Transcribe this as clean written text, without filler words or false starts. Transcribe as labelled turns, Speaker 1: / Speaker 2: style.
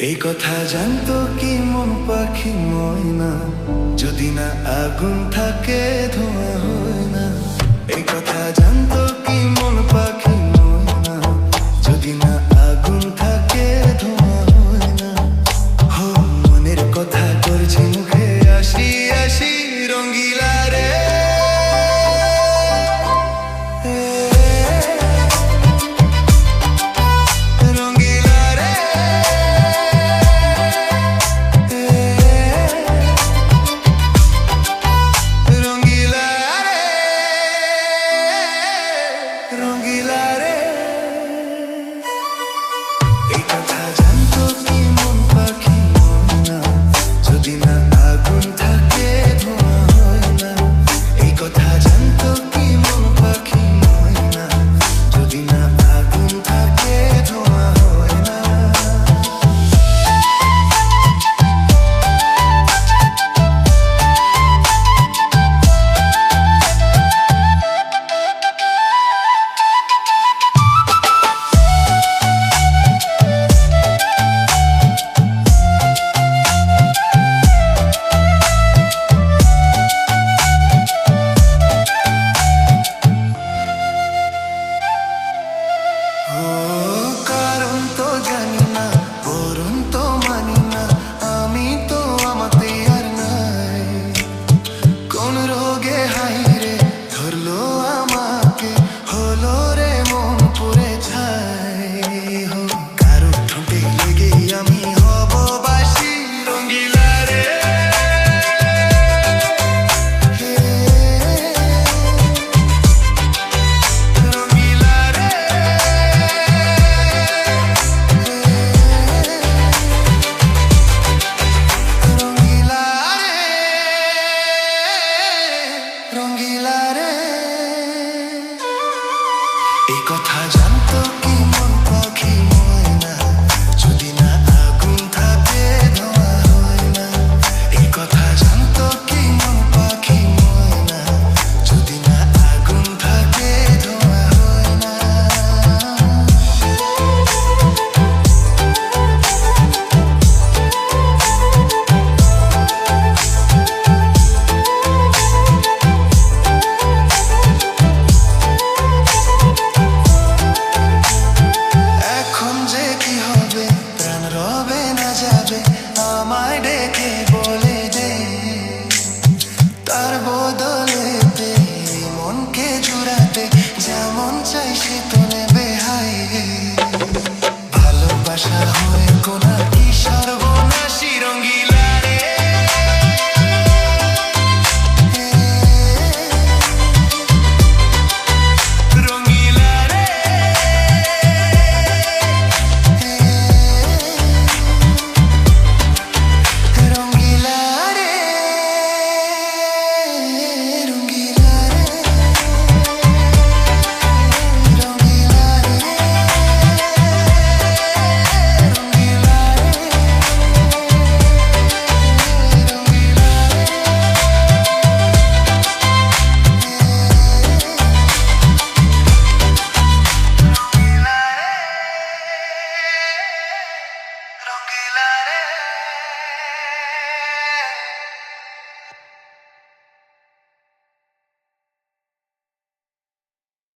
Speaker 1: এই কথা জানতো কি মন পাখি ময়না, যদি না আগুন থাকে ধোঁয়া হয় না। এই কথা জানতো কি মন পাখি ময়না, যদি না আগুন থাকে ধোঁয়া হয় না। হো মনের কথা করছি মুখে আসি আসি রঙ্গিলা রে। এই কথা জানতো কি মন পাখি ময়না, যদি না আগুন থাকে ধোঁয়া হয় না। এই কথা জানতো কি মন পাখি ময়না, যদি না আগুন থাকে ধোঁয়া হয় না। আমায় ডেকে বলে দে, তার বদলেতে মনকে জুড়াতে যেমন চাই সে তো নেবে। হাই ভালোবাসা